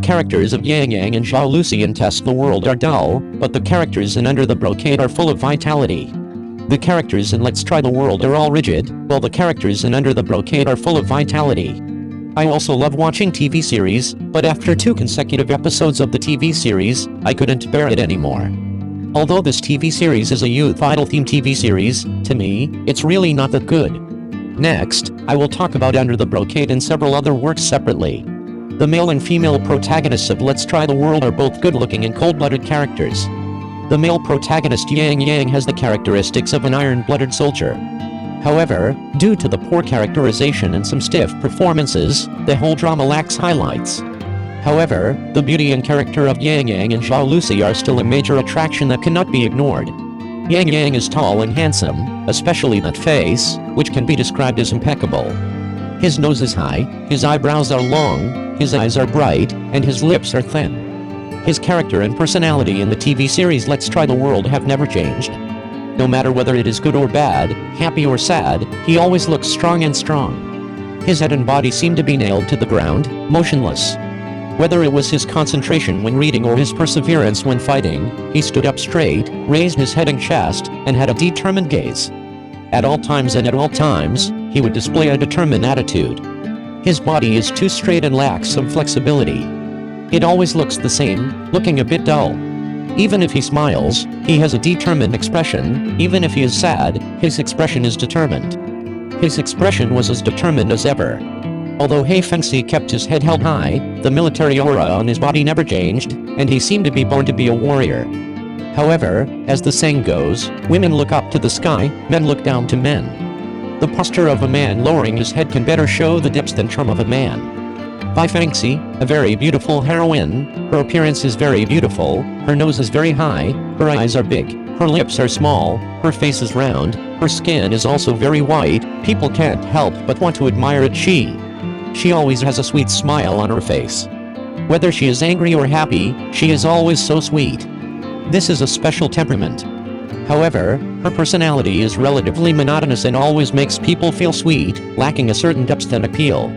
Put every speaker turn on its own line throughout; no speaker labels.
characters of Yang and Zhao Lusi in Test the World are dull, but the characters in Under the Brocade are full of vitality. The characters in Let's Try the World are all rigid, while the characters in Under the Brocade are full of vitality. I also love watching TV series, but after 2 consecutive episodes of the TV series, I couldn't bear it anymore. Although this TV series is a youth idol-themed TV series, to me, it's really not that good. Next, I will talk about Under the Brocade and several other works separately. The male and female protagonists of Let's Try the World are both good-looking and cold-blooded characters. The male protagonist Yang has the characteristics of an iron-blooded soldier. However, due to the poor characterization and some stiff performances, the whole drama lacks highlights. However, the beauty and character of Yang and Zhao Lusi are still a major attraction that cannot be ignored. Yang is tall and handsome, especially that face, which can be described as impeccable. His nose is high, his eyebrows are long, his eyes are bright, and his lips are thin. His character and personality in the TV series Let's Try the World have never changed. No matter whether it is good or bad, happy or sad, he always looks strong and strong. His head and body seem to be nailed to the ground, motionless. Whether it was his concentration when reading or his perseverance when fighting, he stood up straight, raised his head and chest, and had a determined gaze. At all times, he would display a determined attitude. His body is too straight and lacks some flexibility. It always looks the same, looking a bit dull. Even if he smiles, he has a determined expression. Even if he is sad, his expression is determined. His expression was as determined as ever. Although He Fengxi kept his head held high, the military aura on his body never changed, and he seemed to be born to be a warrior. However, as the saying goes, women look up to the sky, men look down to men. The posture of a man lowering his head can better show the depth and charm of a man. Bai Fengxi, a very beautiful heroine, her appearance is very beautiful, her nose is very high, her eyes are big, her lips are small, her face is round, her skin is also very white, people can't help but want to admire it. She always has a sweet smile on her face. Whether she is angry or happy, she is always so sweet. This is a special temperament. However, her personality is relatively monotonous and always makes people feel sweet, lacking a certain depth and appeal.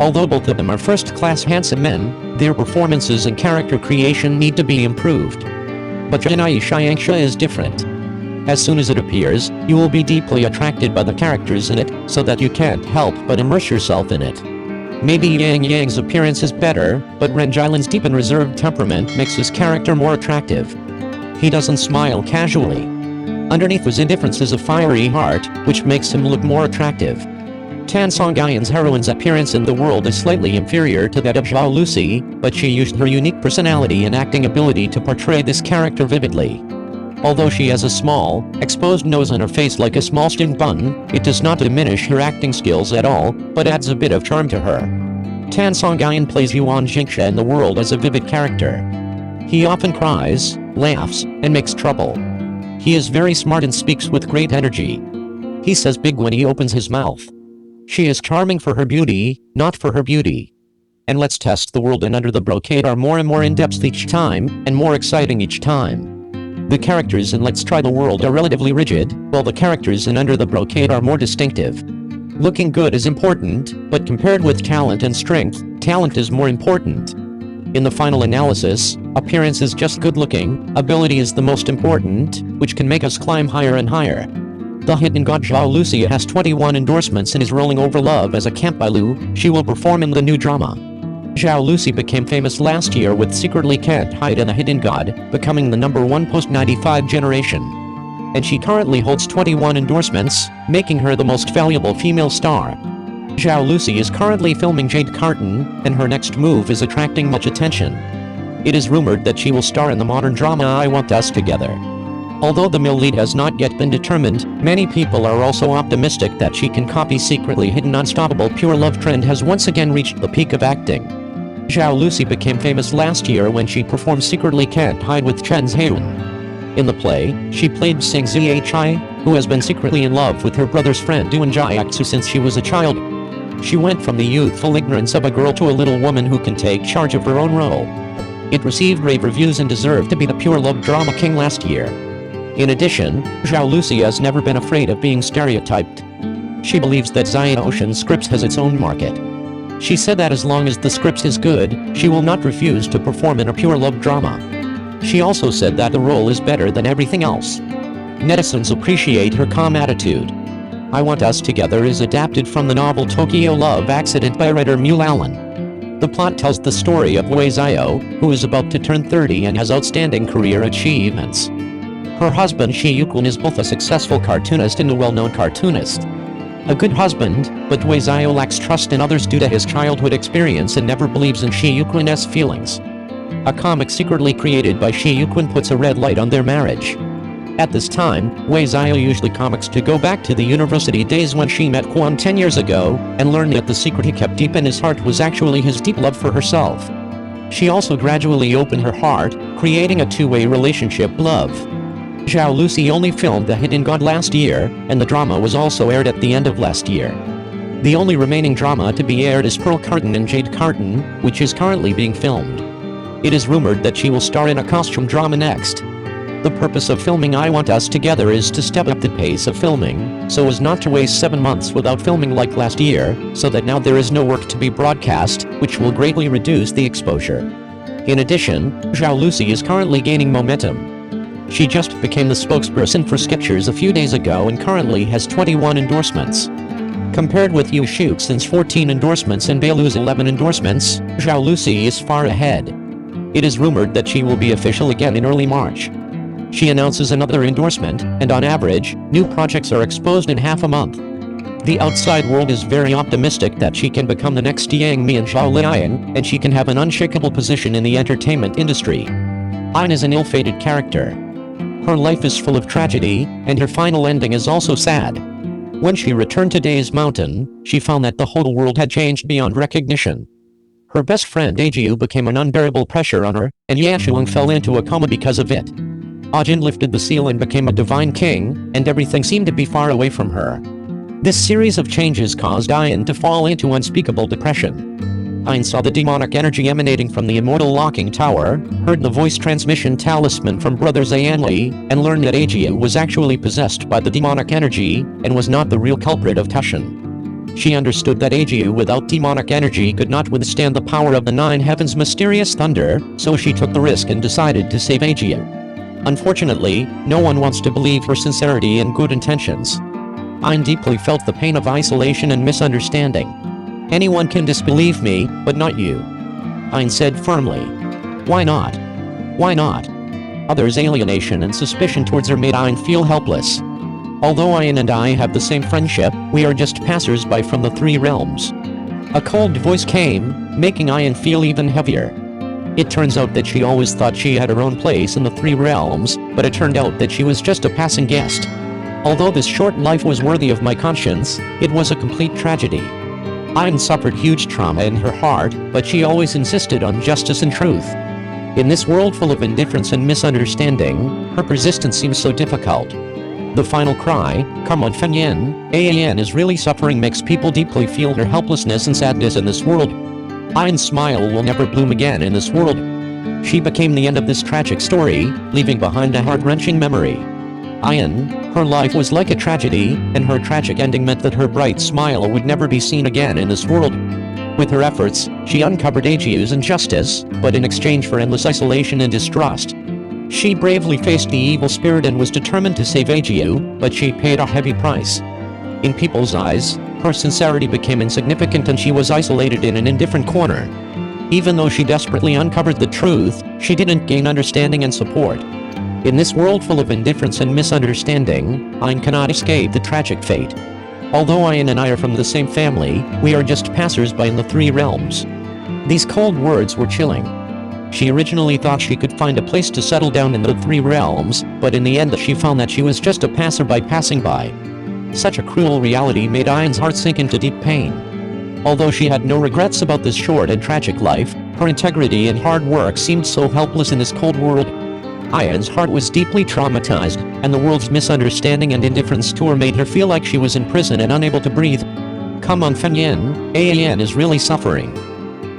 Although both of them are first-class handsome men, their performances and character creation need to be improved. But Jinai Xiangsha is different. As soon as it appears, you will be deeply attracted by the characters in it, so that you can't help but immerse yourself in it. Maybe Yang's appearance is better, but Renjilan's deep and reserved temperament makes his character more attractive. He doesn't smile casually. Underneath his indifference is a fiery heart, which makes him look more attractive. Tan Songyan's heroine's appearance in the world is slightly inferior to that of Zhao Lusi, but she used her unique personality and acting ability to portray this character vividly. Although she has a small, exposed nose and her face like a small string bun, it does not diminish her acting skills at all, but adds a bit of charm to her. Tan Songyan plays Yuan Jingxia in the world as a vivid character. He often cries, laughs, and makes trouble. He is very smart and speaks with great energy. He says big when he opens his mouth. She is charming for her beauty, not for her beauty. And Let's Test the World and Under the Brocade are more and more in-depth each time, and more exciting each time. The characters in Let's Try the World are relatively rigid, while the characters in Under the Brocade are more distinctive. Looking good is important, but compared with talent and strength, talent is more important. In the final analysis, appearance is just good looking, ability is the most important, which can make us climb higher and higher. The hidden god Zhao Lusi has 21 endorsements and is rolling over love as a Campbailu. She will perform in the new drama. Zhao Lusi became famous last year with Secretly Can't Hide and the Hidden God, becoming the #1 post-95 generation. And she currently holds 21 endorsements, making her the most valuable female star. Zhao Lusi is currently filming Jade Carton, and her next move is attracting much attention. It is rumored that she will star in the modern drama I Want Us Together. Although the male lead has not yet been determined, many people are also optimistic that she can copy Secretly Hidden. Unstoppable pure love trend has once again reached the peak of acting. Zhao Lusi became famous last year when she performed Secretly Can't Hide with Chen Zheun. In the play, she played Sing Zhi, who has been secretly in love with her brother's friend Duan Jiaxu since she was a child. She went from the youthful ignorance of a girl to a little woman who can take charge of her own role. It received rave reviews and deserved to be the pure love drama king last year. In addition, Zhao Lusi has never been afraid of being stereotyped. She believes that Zion Ocean Scripts has its own market. She said that as long as the script is good, she will not refuse to perform in a pure love drama. She also said that the role is better than everything else. Netizens appreciate her calm attitude. I Want Us Together is adapted from the novel Tokyo Love Accident by writer Mule Allen. The plot tells the story of Wei Zio, who is about to turn 30 and has outstanding career achievements. Her husband Shi Yukun is both a successful cartoonist and a well-known cartoonist. A good husband, but Wei Zio lacks trust in others due to his childhood experience and never believes in Shi Yukun's feelings. A comic secretly created by Shi Yukun puts a red light on their marriage. At this time, Wei Zio usually comics to go back to the university days when she met Kwon 10 years ago, and learned that the secret he kept deep in his heart was actually his deep love for herself. She also gradually opened her heart, creating a two-way relationship love. Zhao Lusi only filmed the hit in God last year, and the drama was also aired at the end of last year. The only remaining drama to be aired is Pearl Carton and Jade Carton, which is currently being filmed. It is rumored that she will star in a costume drama next. The purpose of filming I Want Us Together is to step up the pace of filming, so as not to waste 7 months without filming like last year, so that now there is no work to be broadcast, which will greatly reduce the exposure. In addition, Zhao Lusi is currently gaining momentum. She just became the spokesperson for Skechers a few days ago and currently has 21 endorsements. Compared with Yu Shuxin's 14 endorsements and Beilu's 11 endorsements, Zhao Lusi is far ahead. It is rumored that she will be official again in early March. She announces another endorsement, and on average, new projects are exposed in half a month. The outside world is very optimistic that she can become the next Yang and Zhao Lusi, and she can have an unshakable position in the entertainment industry. Ayn is an ill-fated character. Her life is full of tragedy, and her final ending is also sad. When she returned to Days Mountain, she found that the whole world had changed beyond recognition. Her best friend Ajiu became an unbearable pressure on her, and Yashuang fell into a coma because of it. Ajin lifted the seal and became a divine king, and everything seemed to be far away from her. This series of changes caused Ayn to fall into unspeakable depression. Ayn saw the demonic energy emanating from the immortal locking tower, heard the voice transmission talisman from brothers Ayanli, and learned that Ajiu was actually possessed by the demonic energy, and was not the real culprit of Tushan. She understood that Ajiu without demonic energy could not withstand the power of the Nine Heavens' mysterious thunder, so she took the risk and decided to save Ajiu. Unfortunately, no one wants to believe her sincerity and good intentions. Ayn deeply felt the pain of isolation and misunderstanding. Anyone can disbelieve me, but not you. Ayn said firmly. Why not? Why not? Others' alienation and suspicion towards her made Ayn feel helpless. Although Ayn and I have the same friendship, we are just passers-by from the three realms. A cold voice came, making Ayn feel even heavier. It turns out that she always thought she had her own place in the three realms, but it turned out that she was just a passing guest. Although this short life was worthy of my conscience, it was a complete tragedy. Ayn suffered huge trauma in her heart, but she always insisted on justice and truth. In this world full of indifference and misunderstanding, her persistence seems so difficult. The final cry, "Come on Fenyan, Ayan is really suffering," makes people deeply feel her helplessness and sadness in this world. Ayan's smile will never bloom again in this world. She became the end of this tragic story, leaving behind a heart-wrenching memory. Ayan, her life was like a tragedy, and her tragic ending meant that her bright smile would never be seen again in this world. With her efforts, she uncovered Ajiu's injustice, but in exchange for endless isolation and distrust. She bravely faced the evil spirit and was determined to save Ajiu, but she paid a heavy price. In people's eyes, her sincerity became insignificant and she was isolated in an indifferent corner. Even though she desperately uncovered the truth, she didn't gain understanding and support. In this world full of indifference and misunderstanding, Ayn cannot escape the tragic fate. Although Ayn and I are from the same family, we are just passers-by in the three realms. These cold words were chilling. She originally thought she could find a place to settle down in the three realms, but in the end she found that she was just a passerby passing by. Such a cruel reality made Ayn's heart sink into deep pain. Although she had no regrets about this short and tragic life, her integrity and hard work seemed so helpless in this cold world. Ayan's heart was deeply traumatized, and the world's misunderstanding and indifference to her made her feel like she was in prison and unable to breathe. Come on Fenyan, Ayan is really suffering.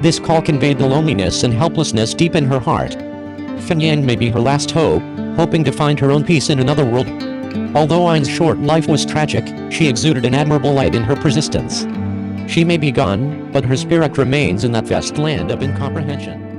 This call conveyed the loneliness and helplessness deep in her heart. Fenyan may be her last hope, hoping to find her own peace in another world. Although Ayan's short life was tragic, she exuded an admirable light in her persistence. She may be gone, but her spirit remains in that vast land of incomprehension.